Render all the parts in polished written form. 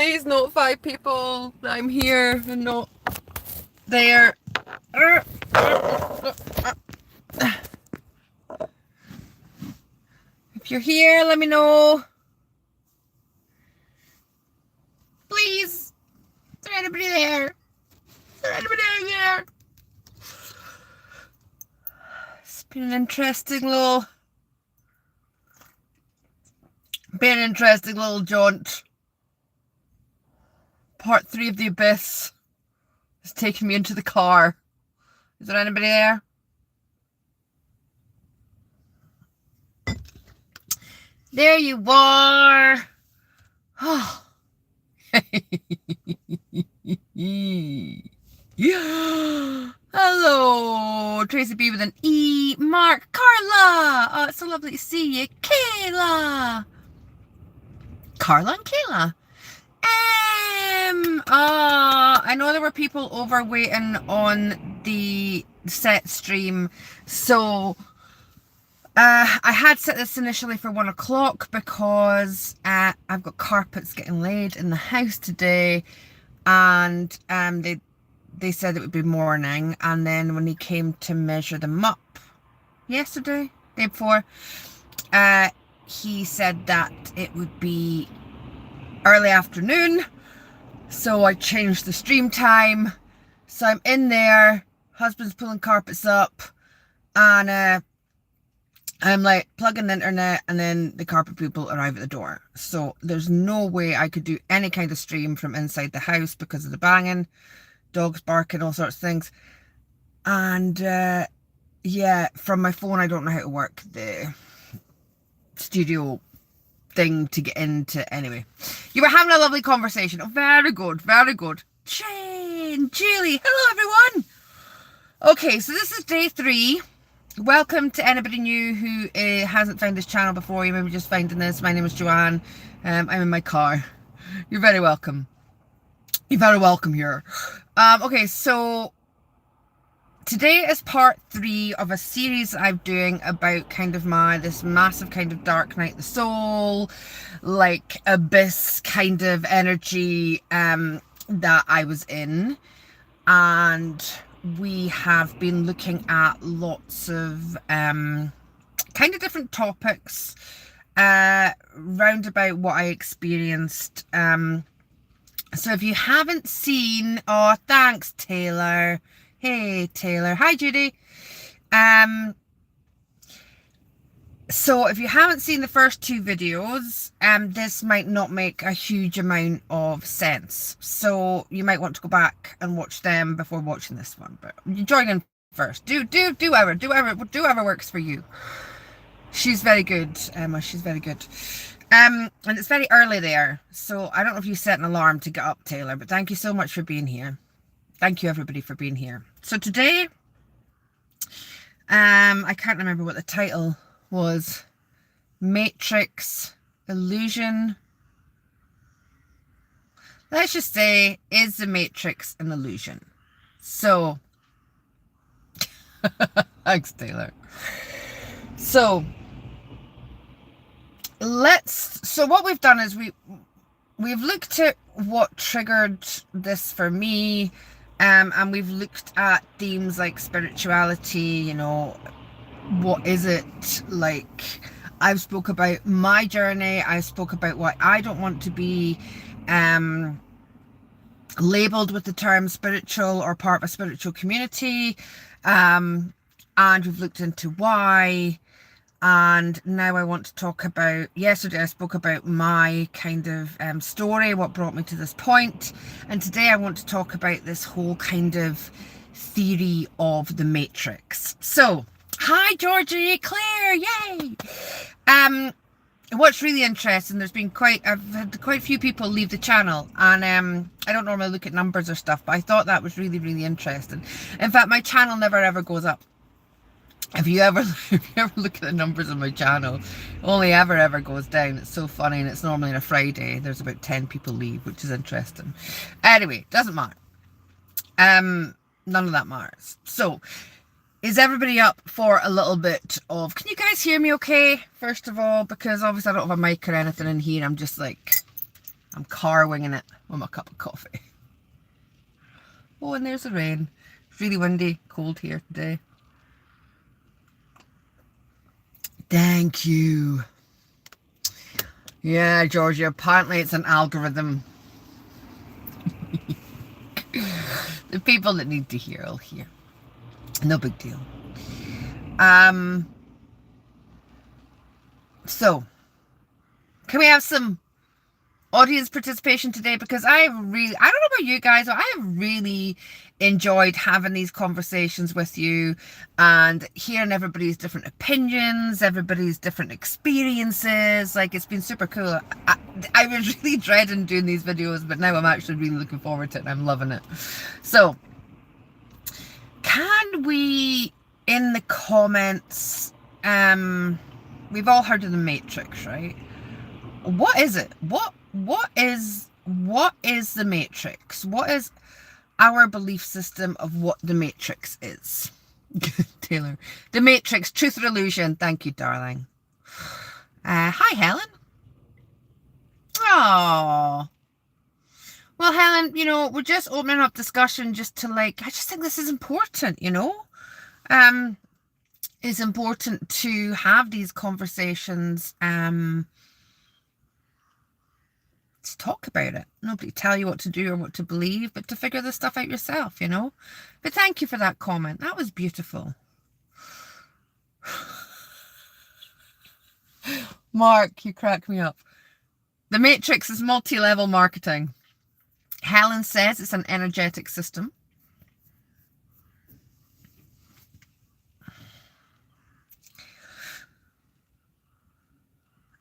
Please notify people that I'm here and not there. If you're here, let me know. Please. Is there anybody there? Is there anybody there? It's been an interesting little jaunt. Part 3 of the Abyss is taking me into the car. Is there anybody there? There you are. Oh. Hello, Tracy B with an E. Mark, Carla. Oh, it's so lovely to see you. Kayla. Carla and Kayla. I know there were people over waiting on the set stream, so I had set this initially for 1 o'clock because I've got carpets getting laid in the house today, and they said it would be morning, and then when he came to measure them up yesterday, day before, he said that it would be early afternoon, so I changed the stream time. So I'm in there, husband's pulling carpets up, and I'm like plugging the internet, and then the carpet people arrive at the door. So there's no way I could do any kind of stream from inside the house because of the banging, dogs barking, all sorts of things. And yeah, from my phone I don't know how to work the studio thing to get into. Anyway, you were having a lovely conversation. Oh, very good, very good. Jane, Julie, hello everyone. Okay, so this is day 3. Welcome to anybody new who hasn't found this channel before. You may be just finding this. My name is Joanne. I'm in my car. You're very welcome. You're very welcome here. Okay, so today is part 3 of a series I'm doing about kind of this massive kind of dark night of the soul, like abyss kind of energy that I was in. And we have been looking at lots of kind of different topics round about what I experienced. So if you haven't seen, oh, thanks, Taylor. Hey, Taylor. Hi, Judy. So if you haven't seen the first 2 videos, this might not make a huge amount of sense. So you might want to go back and watch them before watching this one. But you join in first. Do whatever works for you. She's very good, Emma. She's very good. And it's very early there. So I don't know if you set an alarm to get up, Taylor, but thank you so much for being here. Thank you everybody for being here. So today, I can't remember what the title was. Matrix, illusion. Let's just say, is the Matrix an illusion? So, thanks, Taylor. So what we've done is we've looked at what triggered this for me, and we've looked at themes like spirituality, you know, what is it like. I've spoke about my journey. I spoke about why I don't want to be labeled with the term spiritual or part of a spiritual community, and we've looked into why. And now I want to talk about, yesterday I spoke about my kind of story, what brought me to this point. And today I want to talk about this whole kind of theory of the Matrix. So, hi Georgie, Claire, yay! What's really interesting, I've had quite a few people leave the channel, and I don't normally look at numbers or stuff, but I thought that was really, really interesting. In fact, my channel never ever goes up. If you ever look at the numbers on my channel, it only ever goes down. It's so funny, and it's normally on a Friday. There's about 10 people leave, which is interesting. Anyway, doesn't matter. None of that matters. So, is everybody up for a little bit of... Can you guys hear me okay, first of all? Because obviously I don't have a mic or anything in here. I'm just like I'm car winging it with my cup of coffee. Oh, and there's the rain. It's really windy, cold here today. Thank you. Yeah, Georgia, apparently it's an algorithm. The people that need to hear will hear. No big deal. So, can we have some audience participation today? Because I don't know about you guys, but I have really enjoyed having these conversations with you and hearing everybody's different opinions, everybody's different experiences. Like, it's been super cool. I was really dreading doing these videos, but now I'm actually really looking forward to it and I'm loving it. So, can we, in the comments, we've all heard of the Matrix, right? What is it? What is the Matrix? What is our belief system of what the Matrix is? Taylor. The Matrix, truth or illusion. Thank you, darling. Hi, Helen. Oh. Well, Helen, you know, we're just opening up discussion just to, like, I just think this is important, you know? It's important to have these conversations, to talk about it. Nobody tell you what to do or what to believe, but to figure this stuff out yourself, you know? But thank you for that comment. That was beautiful. Mark, you crack me up. The Matrix is multi-level marketing. Helen says it's an energetic system.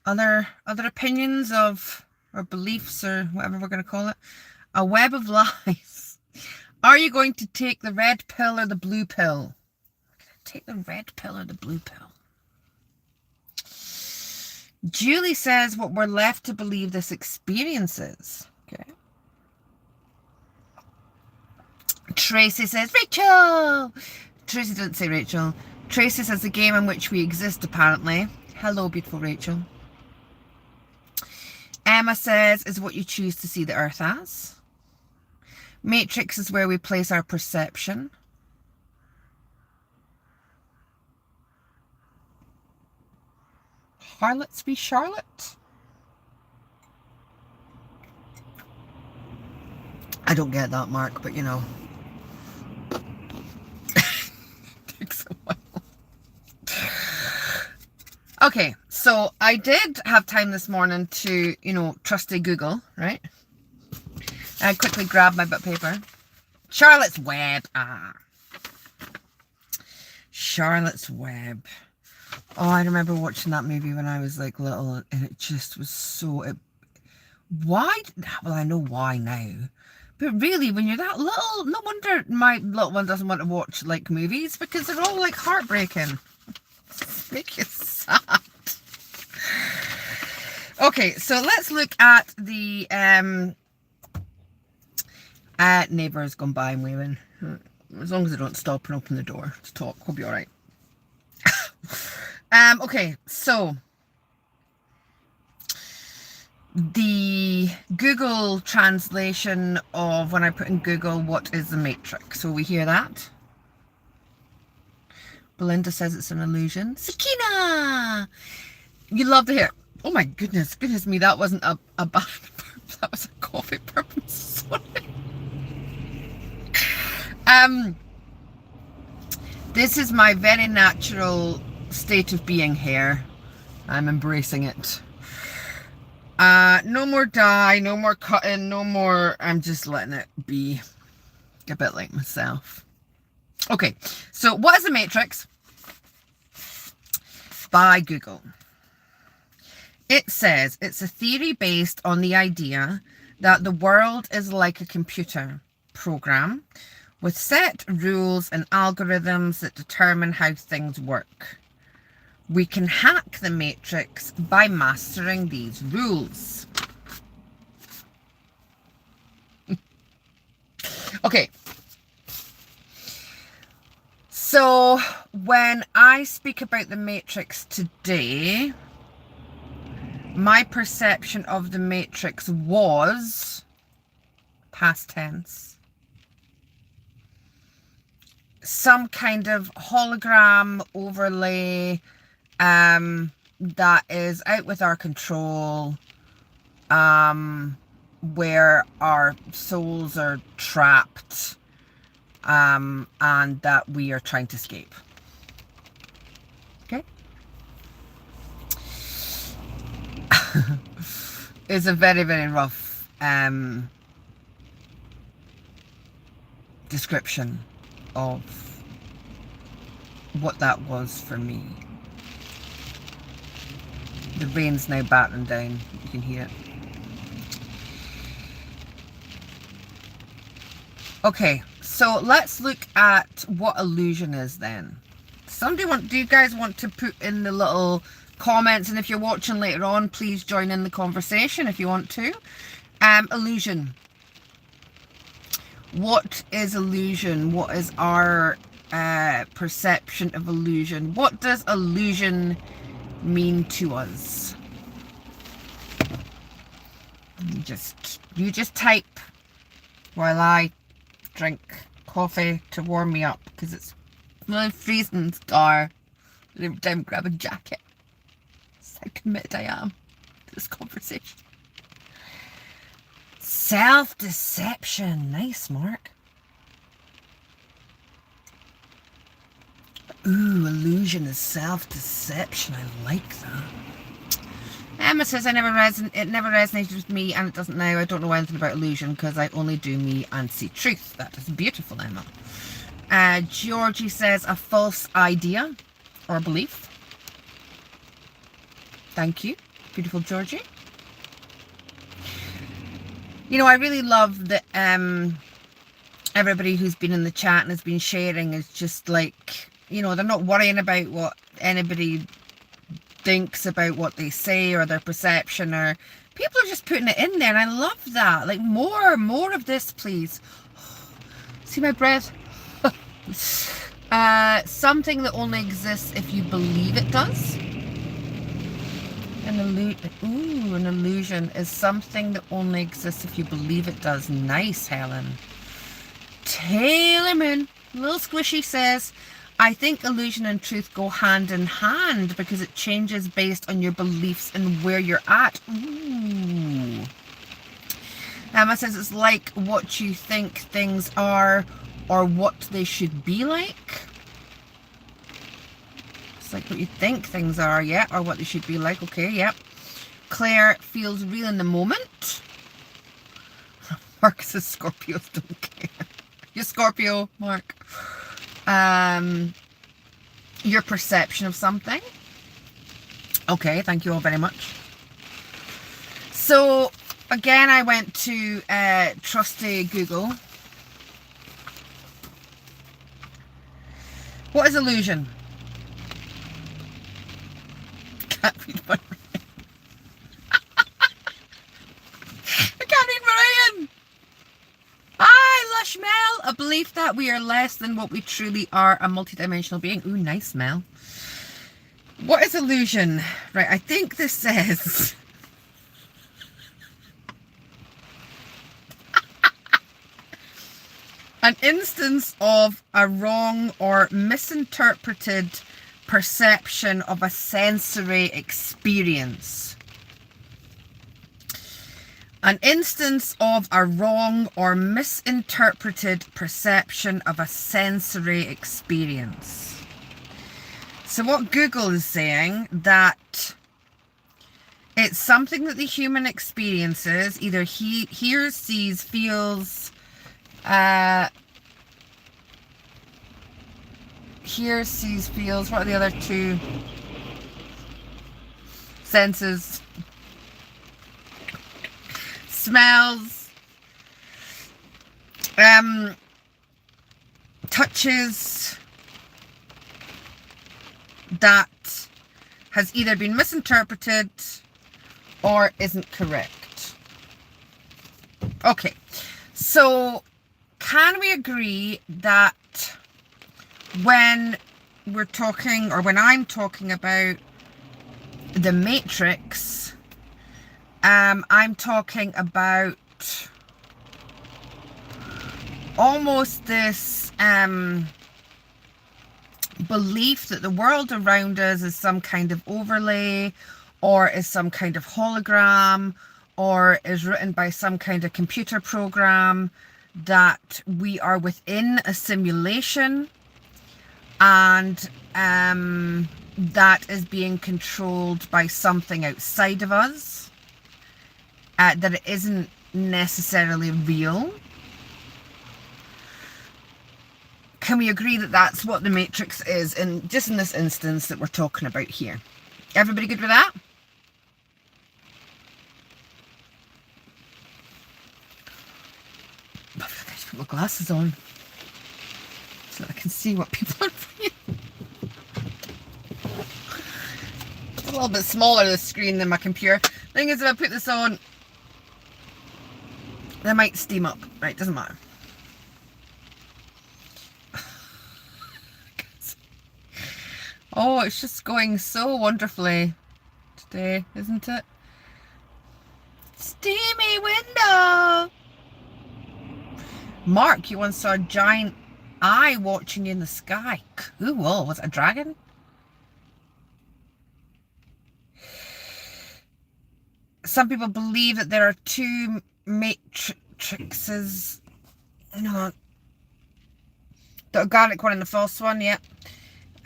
Other opinions of, or beliefs, or whatever we're going to call it. A web of lies. Are you going to take the red pill or the blue pill? Take the red pill or the blue pill? Julie says what we're left to believe this experience is. Okay. Tracy says, Rachel! Tracy didn't say Rachel. Tracy says the game in which we exist, apparently. Hello, beautiful Rachel. Emma says, is what you choose to see the earth as. Matrix is where we place our perception. Harlots be Charlotte. I don't get that, Mark, but you know. Takes a while. Okay, so I did have time this morning to, you know, trusty Google, right? I quickly grabbed my bit of paper. Charlotte's Web. Charlotte's Web. Oh, I remember watching that movie when I was like little, and it just was so... Why? Well, I know why now. But really, when you're that little, no wonder my little one doesn't want to watch, like, movies, because they're all, like, heartbreaking. Make you sad. Okay, so let's look at the neighbours gone by and waving. As long as they don't stop and open the door to talk, we'll be all right. Okay, so the Google translation of when I put in Google, what is the Matrix? So we hear that. Belinda says it's an illusion. Sakina! You love to hear. Oh my goodness me, that wasn't a bad burp, that was a coffee burp. I'm sorry. This is my very natural state of being here. I'm embracing it. No more dye, no more cutting, no more, I'm just letting it be a bit like myself. Okay, so what is the Matrix? By Google. It says it's a theory based on the idea that the world is like a computer program with set rules and algorithms that determine how things work. We can hack the Matrix by mastering these rules. Okay. So when I speak about the Matrix today, my perception of the Matrix was, past tense, some kind of hologram overlay that is out with our control, where our souls are trapped, and that we are trying to escape. Okay? It's a very, very rough description of what that was for me. The rain's now battering down. You can hear it. Okay, so let's look at what illusion is then. Do you guys want to put in the little comments, and if you're watching later on, please join in the conversation if you want to. Illusion. What is illusion? What is our perception of illusion? What does illusion mean to us? You just type while I drink coffee to warm me up, because it's really freezing, Star. Every time grab a jacket. That's how committed I am to this conversation. Self-deception. Nice, Mark. Ooh, illusion is self-deception. I like that. Emma says, it never resonated with me, and it doesn't now. I don't know anything about illusion because I only do me and see truth. That is beautiful, Emma. Georgie says, a false idea or belief. Thank you. Beautiful, Georgie. You know, I really love that everybody who's been in the chat and has been sharing is just like, you know, they're not worrying about what anybody thinks about what they say or their perception, or people are just putting it in there, and I love that. Like, more of this, please. See my breath? Something that only exists if you believe it does. An illusion is something that only exists if you believe it does. Nice, Helen. Taylor Moon, little squishy, says, I think illusion and truth go hand in hand because it changes based on your beliefs and where you're at. Ooh. Emma says it's like what you think things are or what they should be like. It's like what you think things are, yeah, or what they should be like. Okay, yep. Claire feels real in the moment. Mark says Scorpios don't care. You're Scorpio, Mark. Your perception of something. Okay, thank you all very much. So again, I went to trusty Google. What is illusion? Can't read my writing. I can't read my writing. Hi, Lush Mel. A belief that we are less than what we truly are, a multidimensional being. Ooh, nice, Mel. What is illusion? Right, I think this says... an instance of a wrong or misinterpreted perception of a sensory experience. An instance of a wrong or misinterpreted perception of a sensory experience. So what Google is saying, that it's something that the human experiences, either he hears, sees, feels, hears, sees, feels. What are the other two senses? Smells, touches, that has either been misinterpreted or isn't correct. Okay, so can we agree that when we're talking, or when I'm talking about the Matrix, I'm talking about almost this belief that the world around us is some kind of overlay, or is some kind of hologram, or is written by some kind of computer program, that we are within a simulation, and that is being controlled by something outside of us, that it isn't necessarily real. Can we agree that that's what the Matrix is, in just in this instance that we're talking about here? Everybody good with that? I should put my glasses on so I can see what people are saying. It's a little bit smaller, the screen, than my computer. Thing is, if I put this on, they might steam up. Right, doesn't matter. Oh, it's just going so wonderfully today, isn't it? Steamy window! Mark, you once saw a giant eye watching you in the sky. Cool. Was it a dragon? Some people believe that there are two matrices. No. The organic one and the false one, yeah.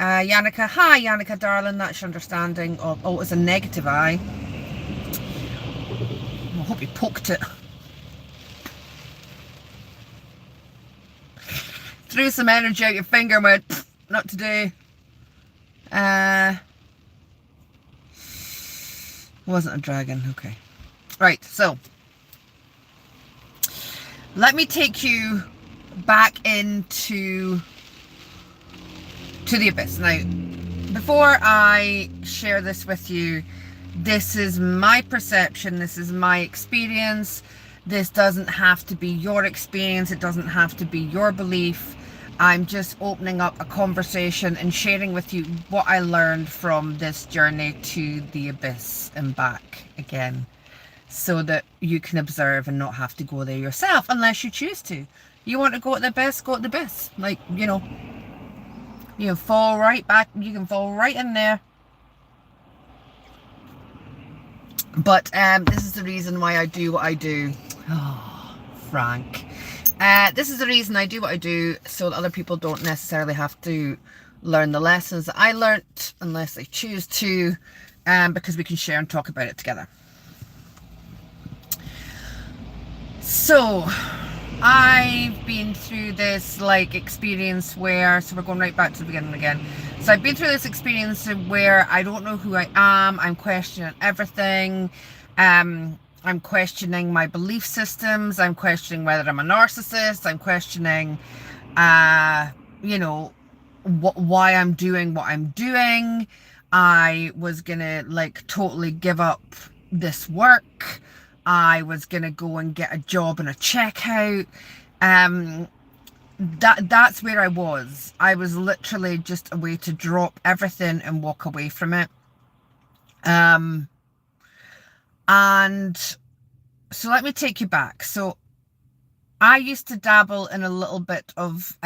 Yannicka, hi Yannicka darling, that's your understanding of, oh, it's a negative eye. I hope you poked it. Threw some energy out your finger and went, not today. Wasn't a dragon, okay. Right, so let me take you back into the abyss. Now, before I share this with you, this is my perception, this is my experience. This doesn't have to be your experience, it doesn't have to be your belief. I'm just opening up a conversation and sharing with you what I learned from this journey to the abyss and back again, so that you can observe and not have to go there yourself unless you choose to. You want to go at the abyss, go at the abyss. Like, you know, you can fall right back, you can fall right in there. But this is the reason why I do what I do. Oh, Frank. This is the reason I do what I do, so that other people don't necessarily have to learn the lessons that I learnt unless they choose to, because we can share and talk about it together. So I've been through this like experience where, so we're going right back to the beginning again. So I've been through this experience where I don't know who I am. I'm questioning everything. I'm questioning my belief systems. I'm questioning whether I'm a narcissist. I'm questioning, you know, why I'm doing what I'm doing. I was gonna like totally give up this work. I was gonna go and get a job in a checkout. That's where I was. I was literally just a way to drop everything and walk away from it. And so let me take you back. So I used to dabble in a little bit of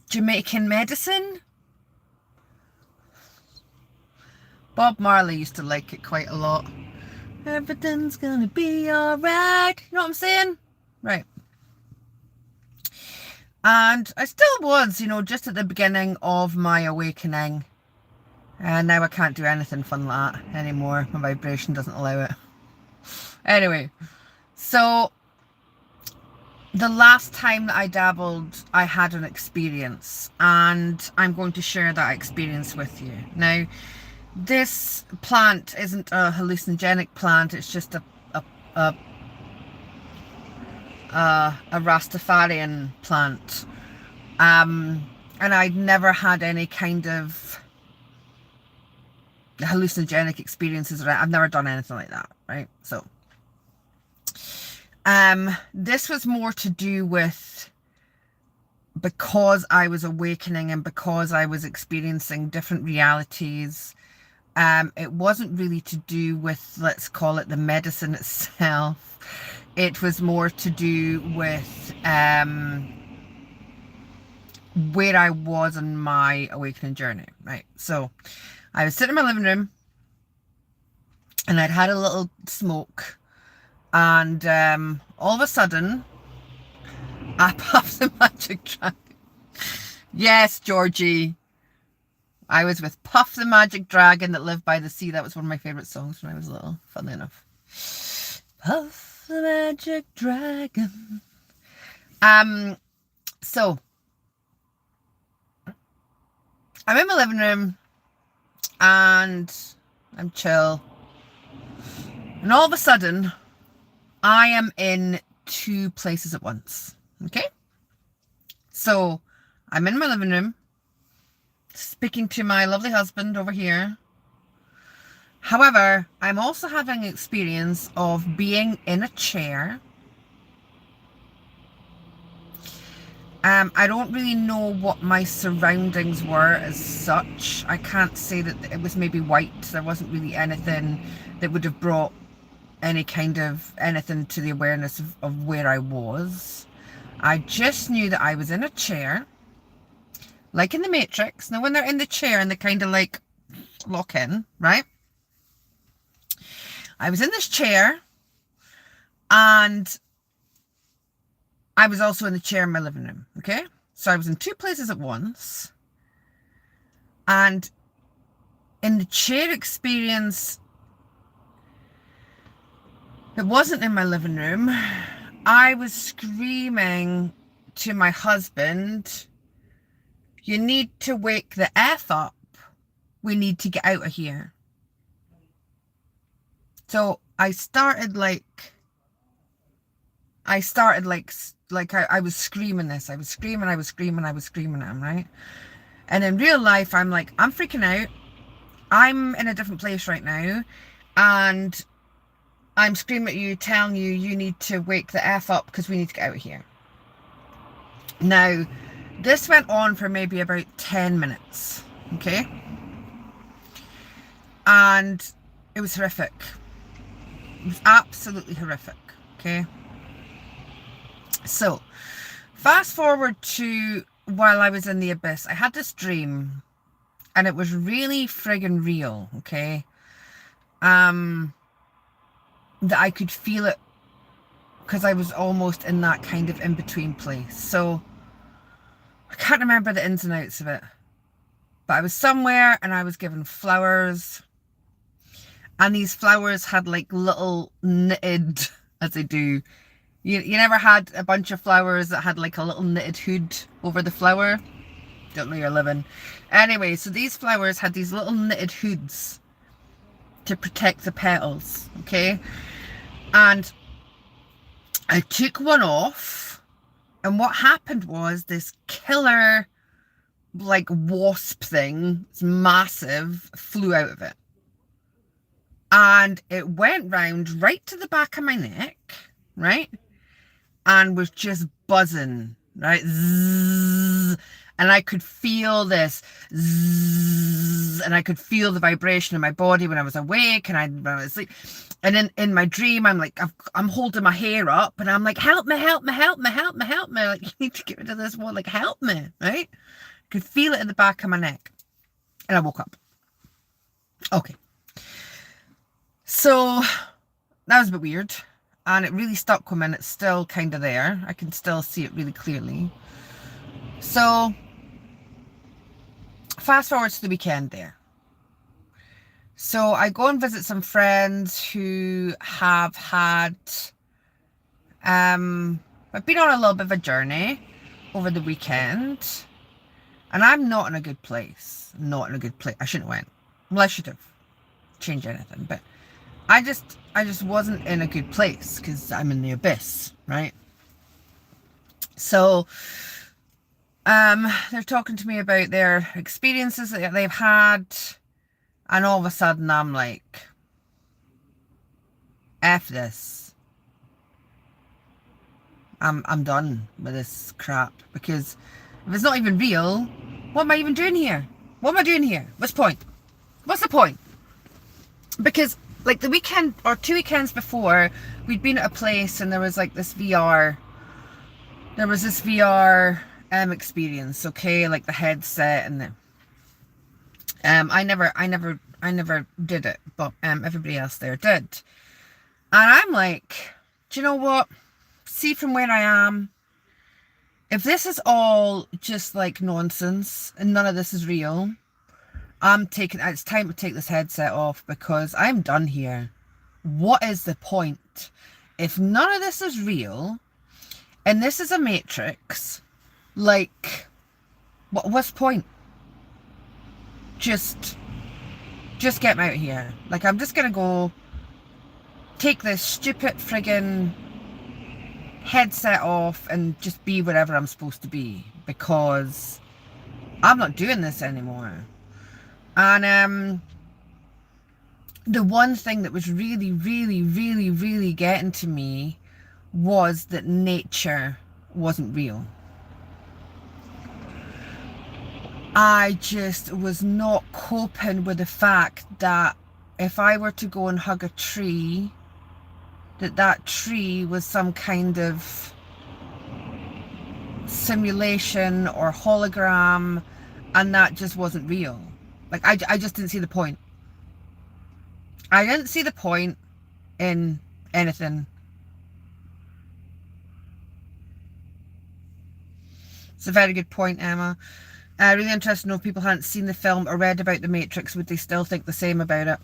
Jamaican medicine. Bob Marley used to like it quite a lot. Everything's gonna be alright. You know what I'm saying? Right. And I still was, you know, just at the beginning of my awakening. And now I can't do anything fun like that anymore. My vibration doesn't allow it. Anyway, so the last time that I dabbled, I had an experience, and I'm going to share that experience with you. Now, this plant isn't a hallucinogenic plant, it's just a Rastafarian plant. And I'd never had any kind of hallucinogenic experiences. I've never done anything like that, right? So this was more to do with, because I was awakening and because I was experiencing different realities, It wasn't really to do with, let's call it, the medicine itself. It was more to do with where I was on my awakening journey, right? So I was sitting in my living room and I'd had a little smoke, and all of a sudden I puffed the magic dragon. Yes, Georgie. I was with Puff the Magic Dragon that lived by the sea. That was one of my favourite songs when I was little, funnily enough. Puff the Magic Dragon. So I'm in my living room and I'm chill. And all of a sudden, I am in two places at once. Okay? So I'm in my living room, speaking to my lovely husband over here. However, I'm also having an experience of being in a chair. I don't really know what my surroundings were as such. I can't say that it was maybe white. There wasn't really anything that would have brought any kind of anything to the awareness of where I was. I just knew that I was in a chair, like in the Matrix. Now when they're in the chair and they kind of like lock in, right? I was in this chair and I was also in the chair in my living room, okay? So I was in two places at once. And in the chair experience, it wasn't in my living room. I was screaming to my husband, "You need to wake the F up. We need to get out of here." So I started like I was screaming this. I was screaming at him, right? And in real life, I'm like, I'm freaking out. I'm in a different place right now. And I'm screaming at you, telling you, you need to wake the F up because we need to get out of here. Now, this went on for maybe about 10 minutes, okay? And it was horrific. It was absolutely horrific, okay? So, fast forward to while I was in the abyss. I had this dream, and it was really friggin' real, okay? That I could feel it because I was almost in that kind of in-between place. So I can't remember the ins and outs of it, but I was somewhere and I was given flowers, and these flowers had like little knitted, as they do. You never had a bunch of flowers that had like a little knitted hood over the flower? Don't know you're living. Anyway, so these flowers had these little knitted hoods to protect the petals, okay? And I took one off, and what happened was this killer, like, wasp thing, it's massive, flew out of it. And it went round right to the back of my neck, right? And was just buzzing, right? Zzz. And I could feel this zzz, and I could feel the vibration in my body when I was awake and when I was asleep. And then in my dream, I'm like, I'm holding my hair up and I'm like, help me, help me, help me, help me, help me. Like, you need to get rid of this one. Like, help me, right? I could feel it in the back of my neck. And I woke up. Okay. So that was a bit weird. And it really stuck with me, and it's still kind of there. I can still see it really clearly. So fast forward to the weekend there. So I go and visit some friends who have had, I've been on a little bit of a journey over the weekend, and I'm not in a good place. Not in a good place. I shouldn't have went. Well, I should have changed anything, but I just wasn't in a good place because I'm in the abyss, right? So they're talking to me about their experiences that they've had, and all of a sudden I'm like, F this. I'm done with this crap, because if it's not even real, what am I even doing here? What am I doing here? What's the point? What's the point? because like the weekend or 2 weekends before, we'd been at a place and there was like this VR. There was this VR experience, okay, like the headset and the I never did it, but everybody else there did. And I'm like, do you know what? See from where I am, if this is all just like nonsense and none of this is real, it's time to take this headset off because I'm done here. What is the point? If none of this is real and this is a matrix, like, what's the point? Just get me out of here. Like, I'm just gonna go take this stupid friggin' headset off and just be whatever I'm supposed to be, because I'm not doing this anymore. And the one thing that was really, really, really, really getting to me was that nature wasn't real. I just was not coping with the fact that if I were to go and hug a tree, that tree was some kind of simulation or hologram, and that just wasn't real. Like, I just didn't see the point. I didn't see the point in anything. It's a very good point, Emma. Really interested to know if people hadn't seen the film or read about the Matrix, would they still think the same about it?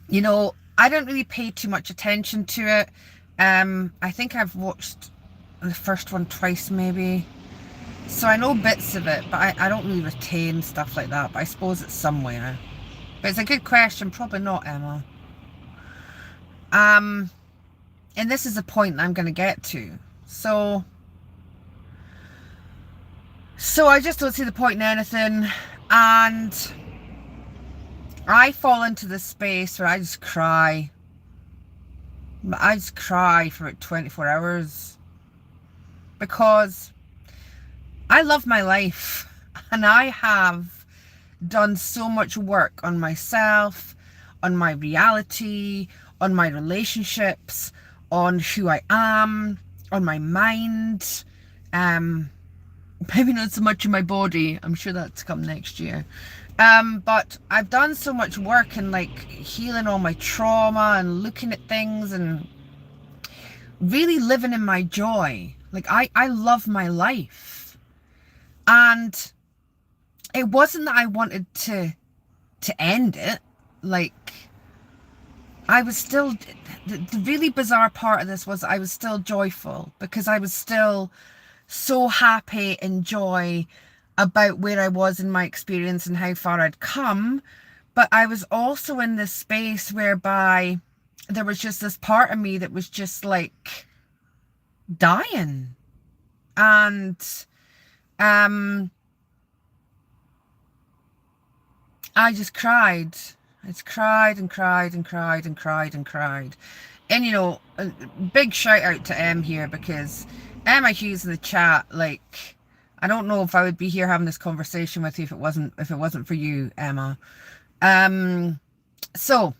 You know, I don't really pay too much attention to it. I think I've watched the first one twice maybe. So I know bits of it, but I don't really retain stuff like that. But I suppose it's somewhere. But it's a good question. Probably not, Emma. And this is the point that I'm going to get to. So I just don't see the point in anything. And I fall into this space where I just cry. I just cry for about 24 hours. Because I love my life. And I have done so much work on myself, on my reality, on my relationships, on who I am, on my mind. Maybe not so much in my body. I'm sure that's come next year. But I've done so much work in like healing all my trauma and looking at things and really living in my joy. Like I love my life. And it wasn't that I wanted to end it. Like, I was still, the really bizarre part of this was I was still joyful because I was still so happy and joy about where I was in my experience and how far I'd come. But I was also in this space whereby there was just this part of me that was just like dying. And I just cried. I just cried and cried and cried and cried and cried. And you know, a big shout out to Em here, because Emma Hughes in the chat, like, I don't know if I would be here having this conversation with you if it wasn't for you, Emma. So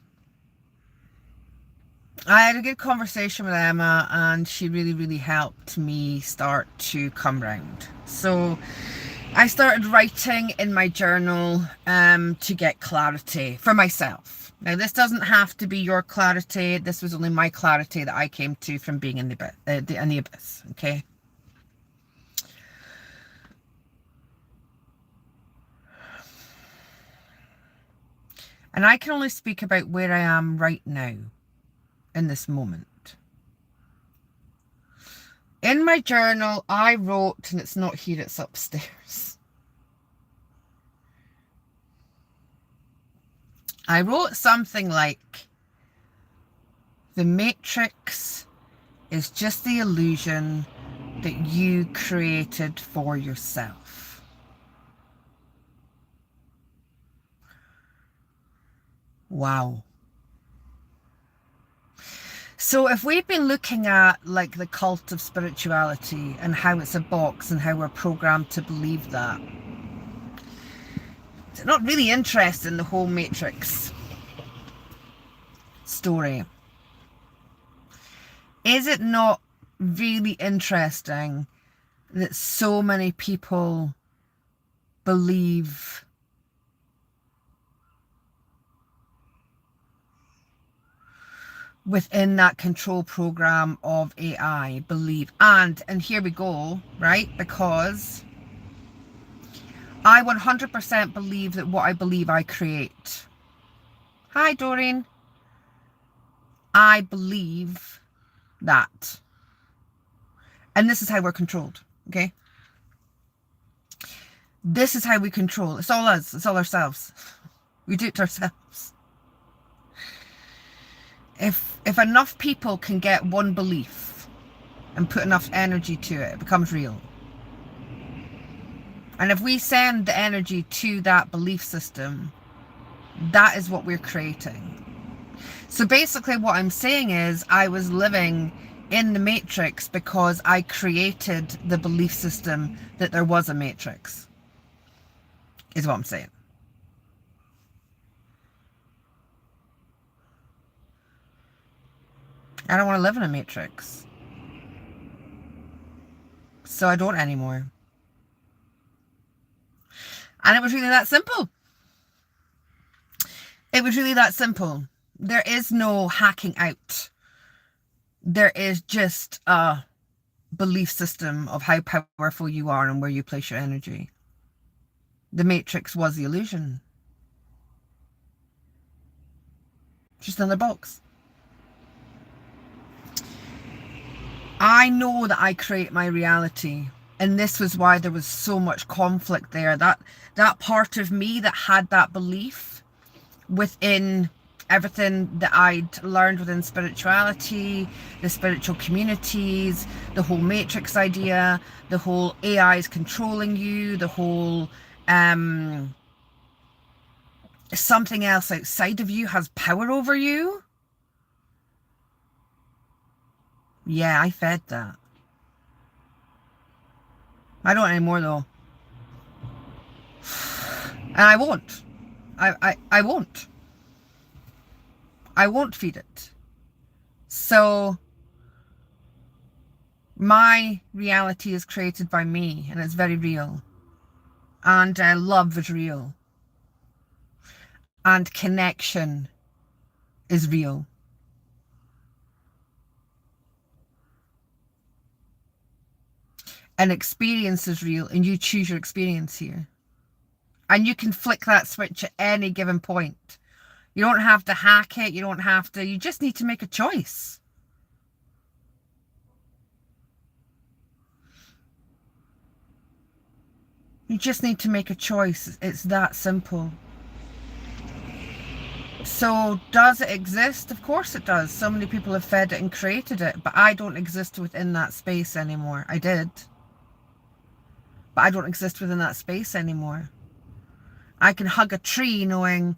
I had a good conversation with Emma, and she really, really helped me start to come round. So I started writing in my journal to get clarity for myself. Now, this doesn't have to be your clarity. This was only my clarity that I came to from being in the abyss, okay? And I can only speak about where I am right now, in this moment. In my journal, I wrote, and it's not here, it's upstairs. I wrote something like, the Matrix is just the illusion that you created for yourself. Wow. So if we've been looking at like the cult of spirituality and how it's a box and how we're programmed to believe that, it's not really interested in the whole Matrix. story. Is it not really interesting that so many people believe within that control program of AI, and here we go, right? Because I 100% believe that what I believe I create. Hi, Doreen. I believe that. And this is how we're controlled, okay? This is how we control. It's all us. It's all ourselves. We do it to ourselves. If enough people can get one belief and put enough energy to it, it becomes real. And if we send the energy to that belief system, that is what we're creating. So basically what I'm saying is I was living in the matrix because I created the belief system that there was a matrix, is what I'm saying. I don't want to live in a matrix. So I don't anymore. And it was really that simple. It was really that simple. There is no hacking out. There is just a belief system of how powerful you are and where you place your energy. The matrix was the illusion. Just another box. I know that I create my reality. And this was why there was so much conflict there. That part of me that had that belief within everything that I'd learned within spirituality, the spiritual communities, the whole matrix idea, the whole AI is controlling you, the whole something else outside of you has power over you. Yeah, I fed that. I don't anymore though. And I won't. I won't. I won't feed it. So my reality is created by me and it's very real. And love is real. And connection is real. And experience is real, and you choose your experience here. And you can flick that switch at any given point. You don't have to hack it. You don't have to. You just need to make a choice. You just need to make a choice. It's that simple. So does it exist? Of course it does. So many people have fed it and created it, but I don't exist within that space anymore. I did. But I don't exist within that space anymore. I can hug a tree knowing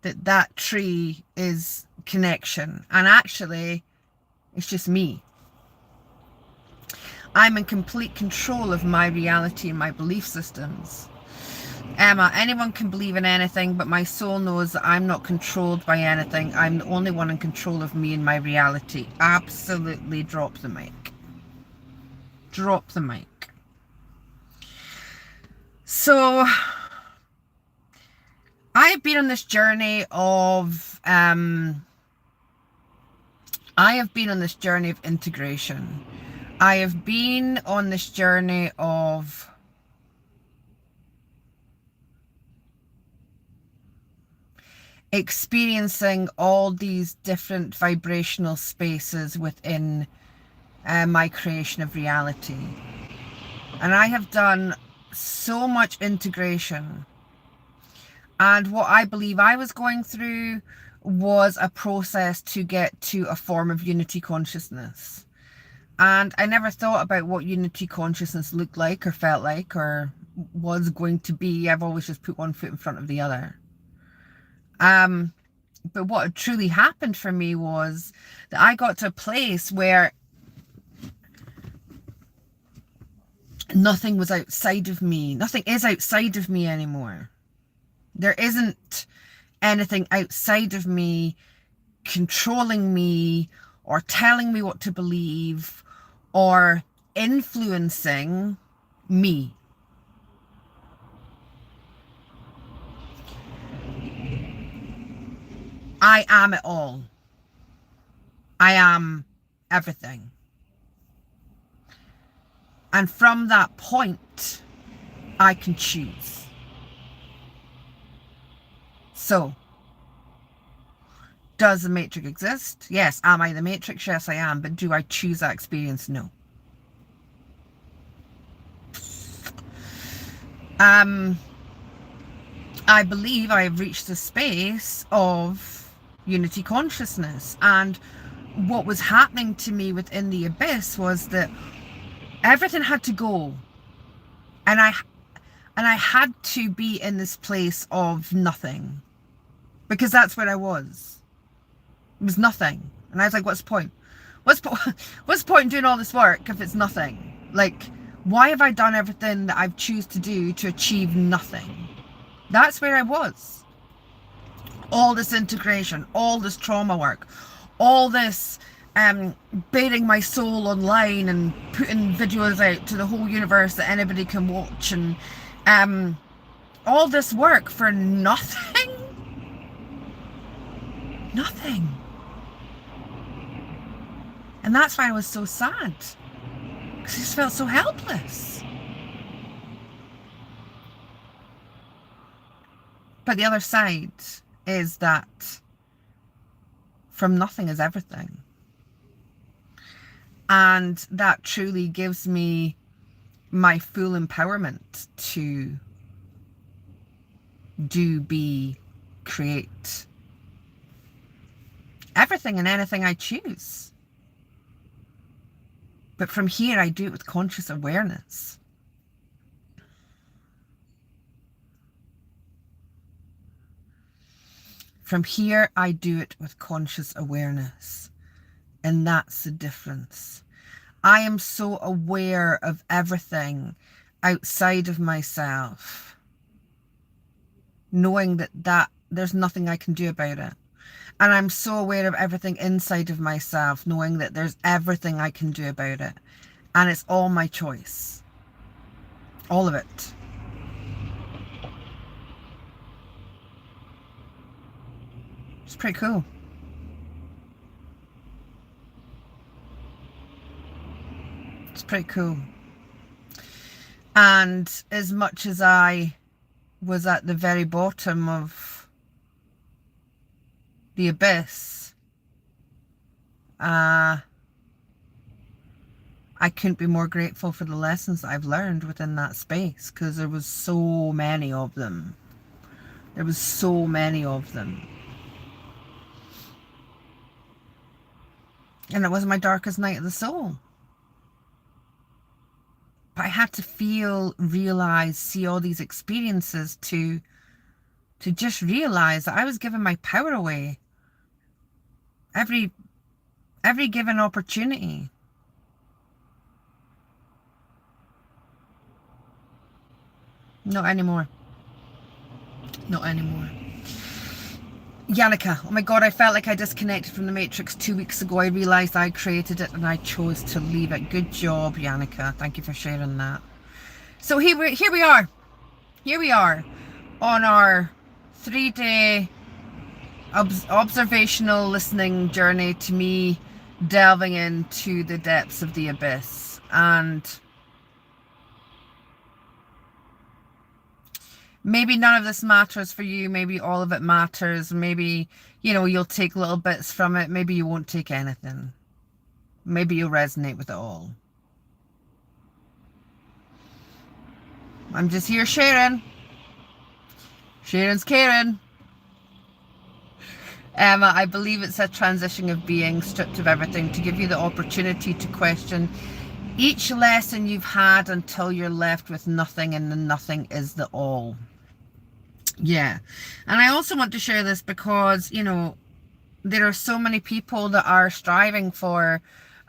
that that tree is connection. And actually, it's just me. I'm in complete control of my reality and my belief systems. Emma, anyone can believe in anything, but my soul knows that I'm not controlled by anything. I'm the only one in control of me and my reality. Absolutely drop the mic. Drop the mic. So I have been on this journey of integration. I have been on this journey of experiencing all these different vibrational spaces within my creation of reality. And I have done so much integration. And what I believe I was going through was a process to get to a form of unity consciousness. And I never thought about what unity consciousness looked like or felt like or was going to be. I've always just put one foot in front of the other. But what truly happened for me was that I got to a place where nothing was outside of me. Nothing is outside of me anymore. There isn't anything outside of me controlling me or telling me what to believe or influencing me. I am it all. I am everything. And from that point, I can choose. So, does the Matrix exist? Yes. Am I the Matrix? Yes, I am. But do I choose that experience? No. I believe I have reached the space of unity consciousness. And what was happening to me within the abyss was that everything had to go. And I had to be in this place of nothing. Because that's where I was. It was nothing. And I was like, what's the point? What's the point in doing all this work if it's nothing? Like, why have I done everything that I've choose to do to achieve nothing? That's where I was. All this integration, all this trauma work, all this bathing my soul online and putting videos out to the whole universe that anybody can watch, and all this work for nothing. Nothing. And that's why I was so sad, because I just felt so helpless. But the other side is that from nothing is everything. And that truly gives me my full empowerment to do, be, create everything and anything I choose. But from here, I do it with conscious awareness. From here, I do it with conscious awareness. And that's the difference. I am so aware of everything outside of myself, knowing that there's nothing I can do about it. And I'm so aware of everything inside of myself, knowing that there's everything I can do about it. And it's all my choice. All of it. It's pretty cool. It's pretty cool. And as much as I was at the very bottom of the abyss, I couldn't be more grateful for the lessons that I've learned within that space, because there was so many of them. There was so many of them. And it was my darkest night of the soul. But I had to feel, realize, see all these experiences to just realize that I was giving my power away. Every given opportunity. Not anymore. Not anymore. Yannicka, oh my God, I felt like I disconnected from the Matrix 2 weeks ago. I realised I created it and I chose to leave it. Good job, Yannicka. Thank you for sharing that. So here we are. Here we are on our 3-day observational listening journey to me delving into the depths of the abyss. And maybe none of this matters for you. Maybe all of it matters. Maybe, you'll take little bits from it. Maybe you won't take anything. Maybe you'll resonate with it all. I'm just here sharing. Sharing's caring. I believe it's a transition of being stripped of everything to give you the opportunity to question each lesson you've had until you're left with nothing, and the nothing is the all. Yeah. And I also want to share this because, there are so many people that are striving for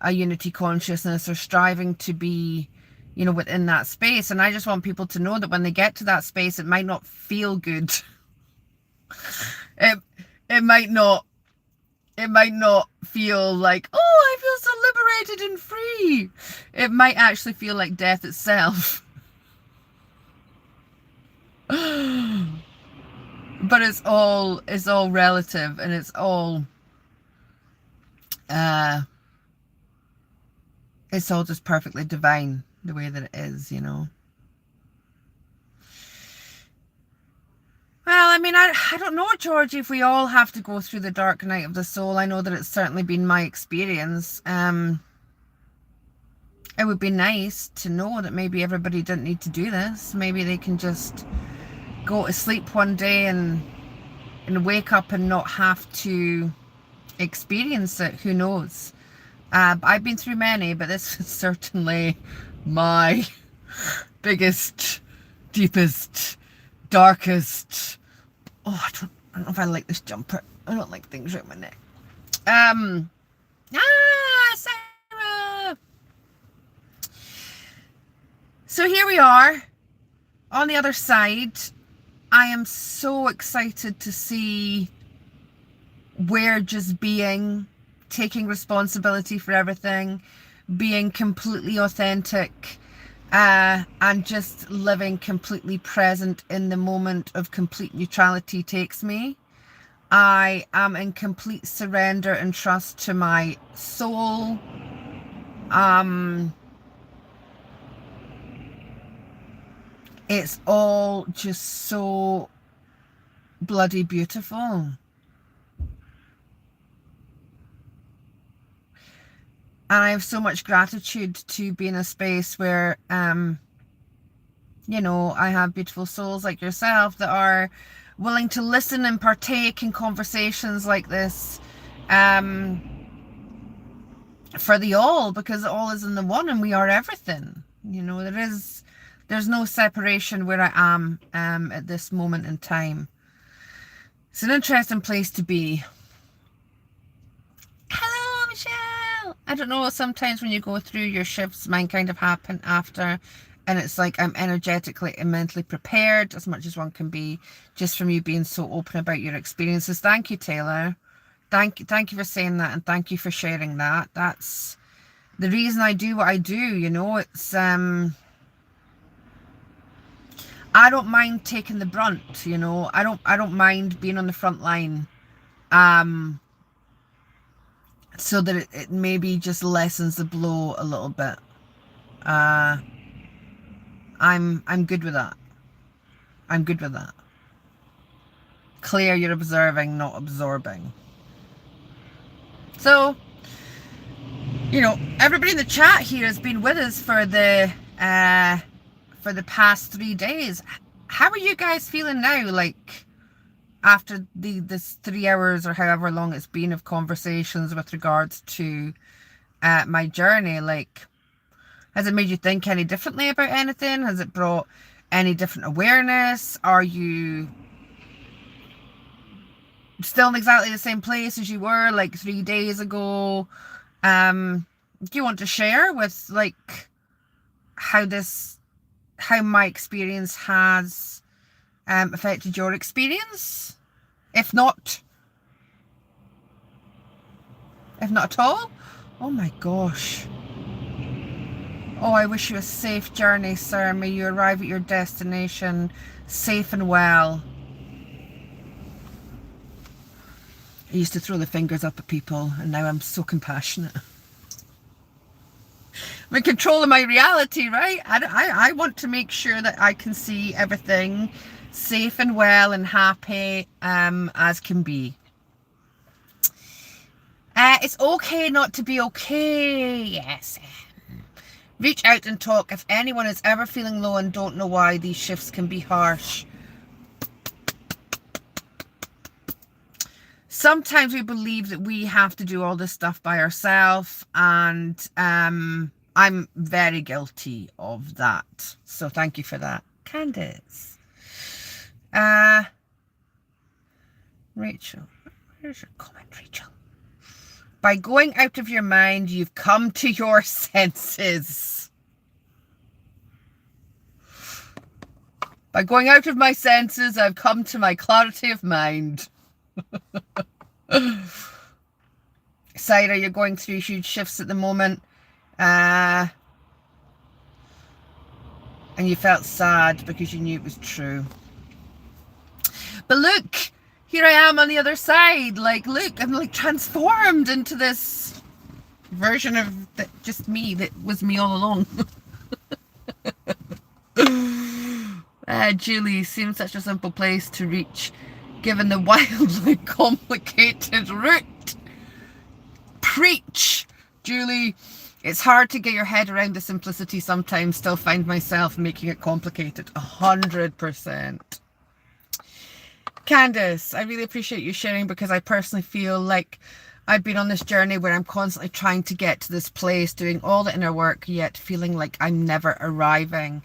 a unity consciousness, or striving to be, within that space. And I just want people to know that when they get to that space, it might not feel good. It might not It might not feel like, oh, I feel so liberated and free. It might actually feel like death itself. But it's all relative, and it's all just perfectly divine the way that it is, you know. Well, I mean, I don't know, Georgie, if we all have to go through the dark night of the soul. I know that it's certainly been my experience. It would be nice to know that maybe everybody didn't need to do this. Maybe they can just go to sleep one day and wake up and not have to experience it. Who knows? I've been through many, but this is certainly my biggest, deepest, darkest. Oh, I don't know if I like this jumper. I don't like things around my neck. Sarah. So here we are on the other side. I am so excited to see where just being, taking responsibility for everything, being completely authentic, and just living completely present in the moment of complete neutrality takes me. I am in complete surrender and trust to my soul. It's all just so bloody beautiful. And I have so much gratitude to be in a space where, you know, I have beautiful souls like yourself that are willing to listen and partake in conversations like this, for the all, because all is in the one and we are everything. You know, there's no separation where I am at this moment in time. It's an interesting place to be. Hello, Michelle. I don't know, sometimes when you go through your shifts, mine kind of happen after, and it's like I'm energetically and mentally prepared as much as one can be, just from you being so open about your experiences. Thank you, Taylor. Thank you for saying that, and thank you for sharing that. That's the reason I do what I do, you know. It's I don't mind taking the brunt, you know. I don't mind being on the front line. So that it maybe just lessens the blow a little bit. I'm good with that. I'm good with that. Claire, you're observing, not absorbing. So, you know, everybody in the chat here has been with us for the past 3 days. How are you guys feeling now? Like, after this 3 hours or however long it's been of conversations with regards to my journey, like, has it made you think any differently about anything? Has it brought any different awareness? Are you still in exactly the same place as you were like 3 days ago? Do you want to share with like how my experience has affected your experience? If not at all? Oh my gosh. Oh, I wish you a safe journey, sir. May you arrive at your destination safe and well. I used to throw the fingers up at people, and now I'm so compassionate. I'm in control of my reality, right? I want to make sure that I can see everything safe and well and happy as can be. It's okay not to be okay. Yes. Reach out and talk if anyone is ever feeling low and don't know why. These shifts can be harsh. Sometimes we believe that we have to do all this stuff by ourselves, and I'm very guilty of that. So thank you for that, Candice. Rachel, where's your comment, Rachel? By going out of your mind, you've come to your senses. By going out of my senses, I've come to my clarity of mind. Cider, you're going through huge shifts at the moment. And you felt sad because you knew it was true. But look, here I am on the other side. Like, look, I'm like transformed into this version of just me that was me all along. Julie, seems such a simple place to reach, given the wildly complicated route. Preach, Julie. It's hard to get your head around the simplicity sometimes. Still find myself making it complicated. 100%. Candace, I really appreciate you sharing, because I personally feel like I've been on this journey where I'm constantly trying to get to this place, doing all the inner work, yet feeling like I'm never arriving.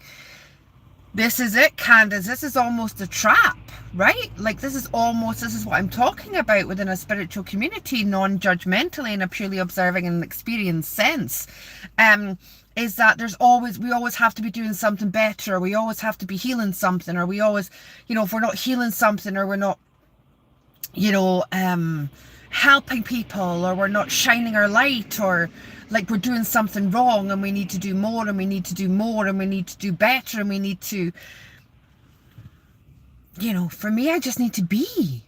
This is it, Candace. This is almost a trap, right? Like, this is what I'm talking about within a spiritual community, non-judgmentally, in a purely observing and experienced sense. Is that we always have to be doing something better, or we always have to be healing something, or we always, if we're not healing something, or we're not, helping people, or we're not shining our light, or like we're doing something wrong and we need to do more, and we need to do more, and we need to do better, and we need to, for me, I just need to be.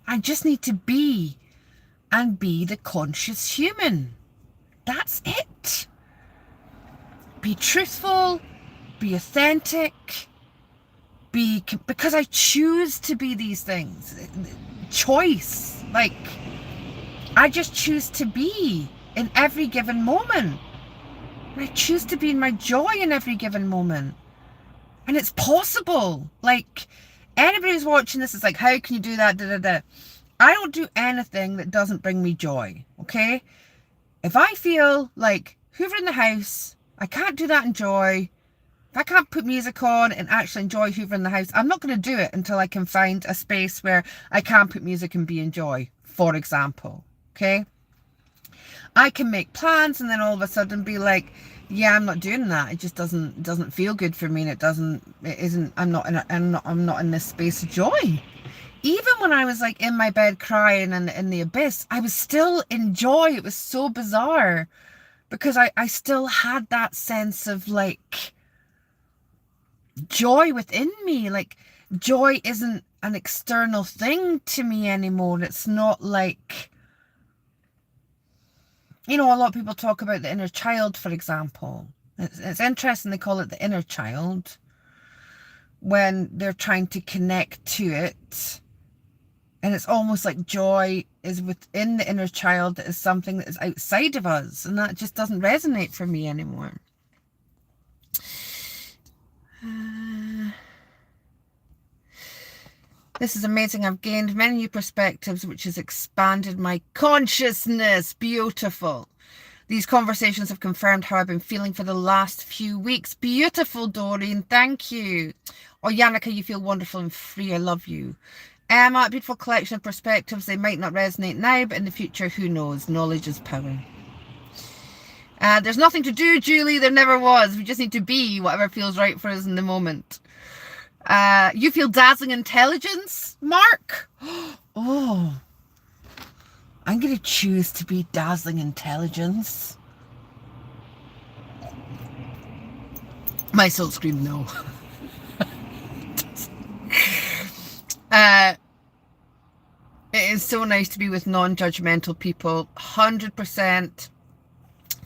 I just need to be, and be the conscious human. That's it. Be truthful, be authentic, because I choose to be these things. Choice, like, I just choose to be in every given moment. And I choose to be in my joy in every given moment. And it's possible. Like, anybody who's watching this is like, how can you do that? Da, da, da. I don't do anything that doesn't bring me joy, okay? If I feel like hoovering the house, I can't do that in joy. If I can't put music on and actually enjoy hoovering the house, I'm not going to do it until I can find a space where I can put music and be in joy, for example, okay? I can make plans and then all of a sudden be like, yeah, I'm not doing that. It just doesn't feel good for me, and I'm not in this space of joy. Even when I was like in my bed crying and in the abyss, I was still in joy. It was so bizarre, because I still had that sense of like joy within me. Like, joy isn't an external thing to me anymore. It's not like, a lot of people talk about the inner child, for example. It's interesting they call it the inner child when they're trying to connect to it. And it's almost like joy is within the inner child, that is something that is outside of us. And that just doesn't resonate for me anymore. This is amazing. I've gained many new perspectives, which has expanded my consciousness. Beautiful. These conversations have confirmed how I've been feeling for the last few weeks. Beautiful, Doreen. Thank you. Oh, Yannicka, you feel wonderful and free. I love you. Emma, beautiful collection of perspectives. They might not resonate now, but in the future, who knows? Knowledge is power. There's nothing to do, Julie. There never was. We just need to be whatever feels right for us in the moment. You feel dazzling intelligence, Mark? Oh, I'm going to choose to be dazzling intelligence. My soul screamed no. It is so nice to be with non-judgmental people. 100%.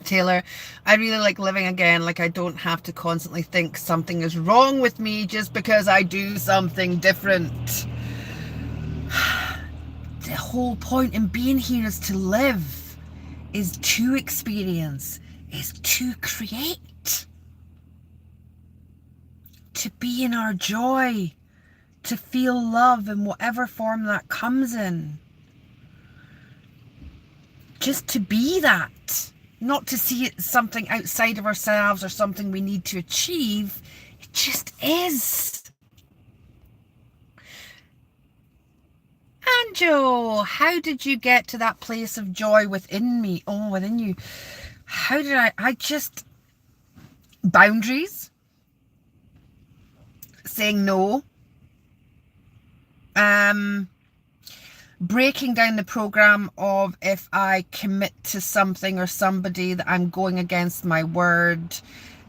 Taylor, I really like living again. Like, I don't have to constantly think something is wrong with me just because I do something different. The whole point in being here is to live, is to experience, is to create, to be in our joy, to feel love in whatever form that comes in. Just to be that. Not to see it as something outside of ourselves or something we need to achieve. It just is. Anjo, how did you get to that place of joy within me? Oh, within you. How did I just... Boundaries. Saying no. breaking down the program of if I commit to something or somebody that I'm going against my word,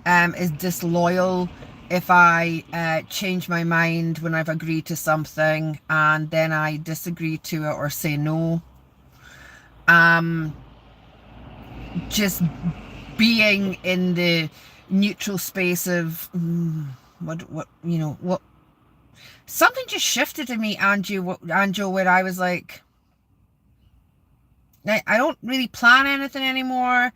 is disloyal. If I change my mind when I've agreed to something and then I disagree to it or say no. Just being in the neutral space of what something just shifted in me, Anjo, where I was like, I don't really plan anything anymore.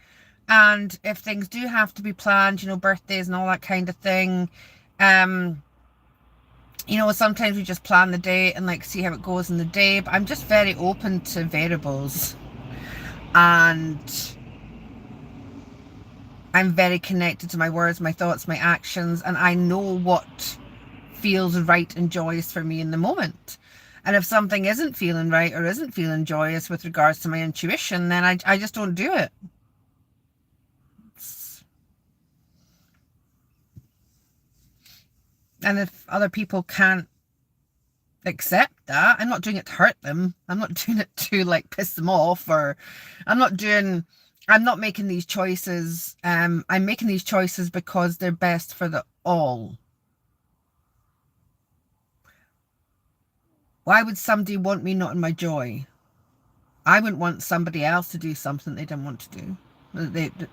And if things do have to be planned, birthdays and all that kind of thing, sometimes we just plan the day and like see how it goes in the day. But I'm just very open to variables, and I'm very connected to my words, my thoughts, my actions, and I know what feels right and joyous for me in the moment. And if something isn't feeling right or isn't feeling joyous with regards to my intuition, then I just don't do it. And if other people can't accept that, I'm not doing it to hurt them. I'm not doing it to like piss them off, or I'm not making these choices. I'm making these choices because they're best for the all. Why would somebody want me not in my joy? I wouldn't want somebody else to do something they didn't want to do. That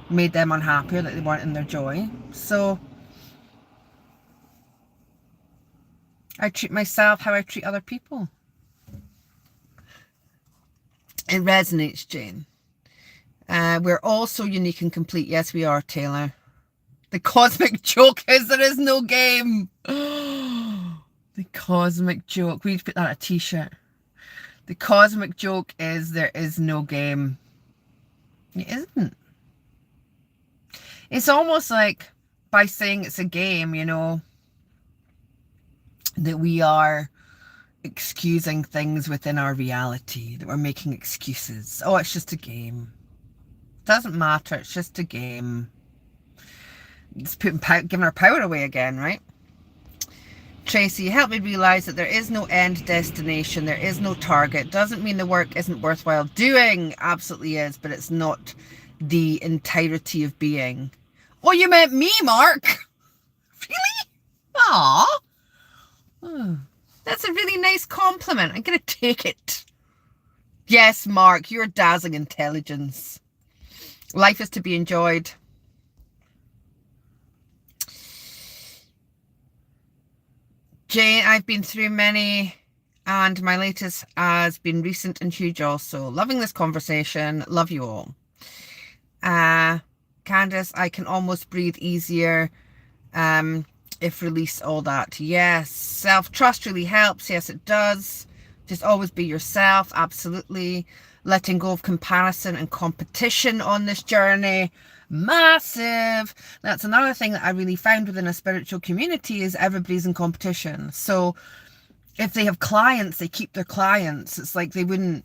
made them unhappy, or that they weren't in their joy. So I treat myself how I treat other people. It resonates, Jane. We're all so unique and complete. Yes, we are, Taylor. The cosmic joke is there is no game. The cosmic joke. We need to put that on a t-shirt. The cosmic joke is there is no game. It isn't. It's almost like by saying it's a game, that we are excusing things within our reality, that we're making excuses. Oh, it's just a game. Doesn't matter. It's just a game. It's giving our power away again, right? Tracy, help me realize that there is no end destination. There is no target. Doesn't mean the work isn't worthwhile doing. Absolutely is, but it's not the entirety of being. Oh, you meant me, Mark? Really? Aww. Oh, that's a really nice compliment. I'm going to take it. Yes, Mark, you're dazzling intelligence. Life is to be enjoyed. Jane, I've been through many, and my latest has been recent and huge also. Loving this conversation. Love you all. Candace, I can almost breathe easier if release all that. Yes, self-trust really helps. Yes, it does. Just always be yourself. Absolutely. Letting go of comparison and competition on this journey. Massive. That's another thing that I really found within a spiritual community is everybody's in competition. So if they have clients, they keep their clients. It's like they wouldn't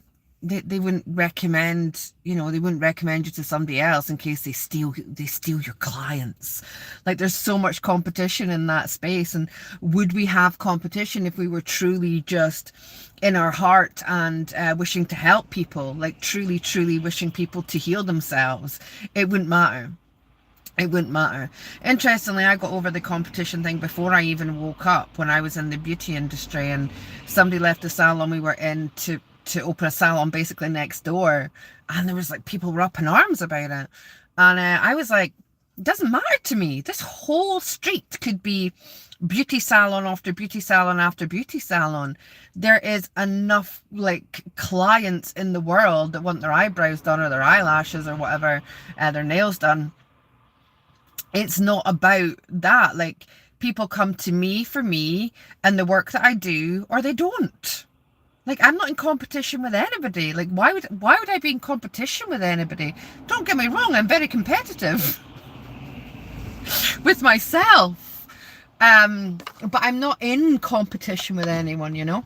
recommend, they wouldn't recommend you to somebody else in case they steal your clients. Like there's so much competition in that space. And would we have competition if we were truly just in our heart and wishing to help people, like truly wishing people to heal themselves? It wouldn't matter. It wouldn't matter. Interestingly, I got over the competition thing before I even woke up, when I was in the beauty industry and somebody left the salon we were in to open a salon basically next door, and there was like people were up in arms about it, and I was like, it doesn't matter to me. This whole street could be beauty salon after beauty salon after beauty salon. There is enough like clients in the world that want their eyebrows done or their eyelashes or whatever, their nails done. It's not about that. Like people come to me for me and the work that I do, or they don't. Like, I'm not in competition with anybody. Like, why would I be in competition with anybody? Don't get me wrong, I'm very competitive with myself. But I'm not in competition with anyone,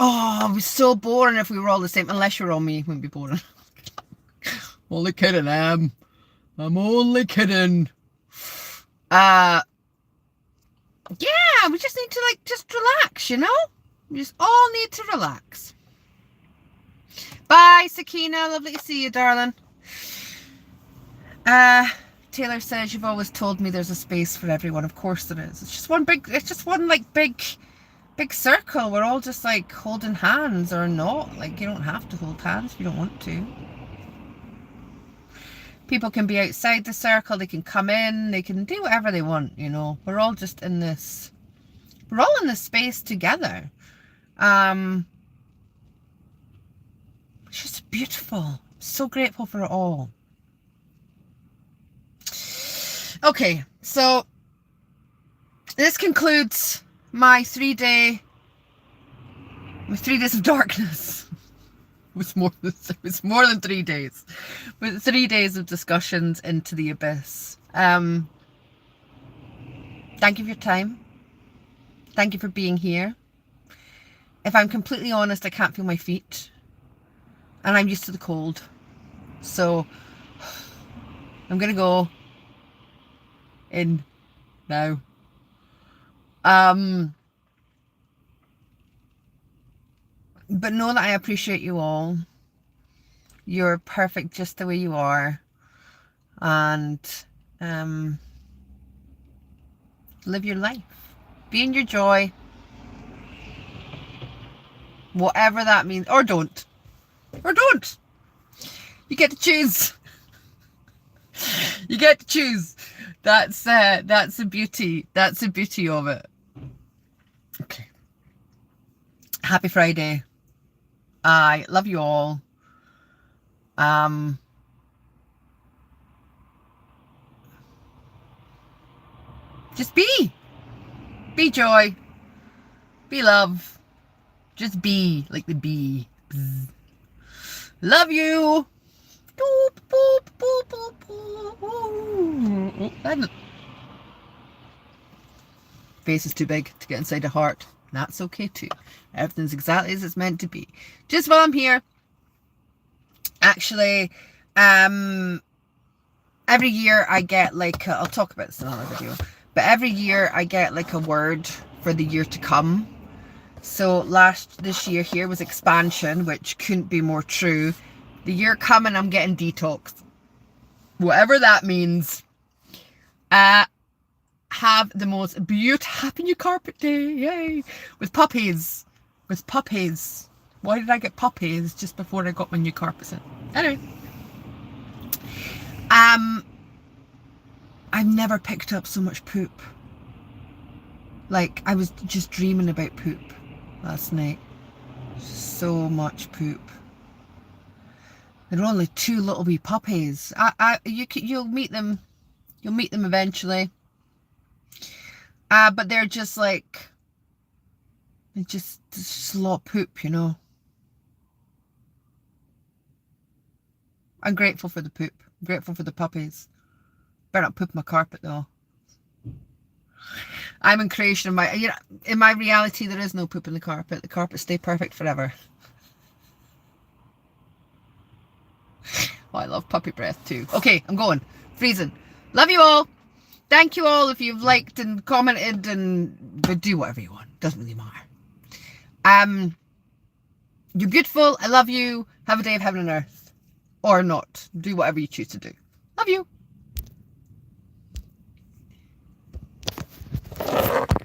Oh, it was so boring if we were all the same. Unless you're all me, it wouldn't be boring. Only kidding, I'm only kidding. Yeah, we just need to like just relax, you know? We just all need to relax. Bye, Sakina. Lovely to see you, darling. Taylor says, you've always told me there's a space for everyone. Of course there is. It's just one like big circle. We're all just like holding hands or not. Like, you don't have to hold hands if you don't want to. People can be outside the circle. They can come in. They can do whatever they want, you know. We're all just in this. We're all in this space together. It's just beautiful. So grateful for it all. Okay, so this concludes my 3 days of darkness. It was more than 3 days. But 3 days of discussions into the abyss. Thank you for your time. Thank you for being here. If I'm completely honest, I can't feel my feet. And I'm used to the cold. So I'm gonna go in now. But know that I appreciate you all. You're perfect just the way you are. And live your life. Be in your joy. Whatever that means. Or don't. Or don't. You get to choose. You get to choose. That's the beauty. That's the beauty of it. Okay. Happy Friday. I love you all. Just be. Be joy. Be love. Just be like the bee. Bzz. Love you. Boop, boop, boop, boop, boop. Face is too big to get inside the heart. That's okay too. Everything's exactly as it's meant to be. Just while I'm here, actually, every year I get like I'll talk about this in another video, but every year I get like a word for the year to come. So this year here was expansion, which couldn't be more true. The year coming, I'm getting detox. Whatever that means. Have the most beautiful happy new carpet day. Yay. With puppies. With puppies. Why did I get puppies just before I got my new carpets in? Anyway. I've never picked up so much poop. Like, I was just dreaming about poop last night. So much poop. They're only 2 little wee puppies. You'll meet them. You'll meet them eventually. But they're just like, it's just a lot of poop, you know. I'm grateful for the poop. I'm grateful for the puppies. Better not poop my carpet though. I'm in creation of my, you know, in my reality there is no poop in the carpet. The carpet stay perfect forever. Oh, I love puppy breath too. Okay, I'm going. Freezing. Love you all. Thank you all if you've liked and commented but do whatever you want. Doesn't really matter. You're beautiful. I love you. Have a day of heaven and earth. Or not. Do whatever you choose to do. Love you.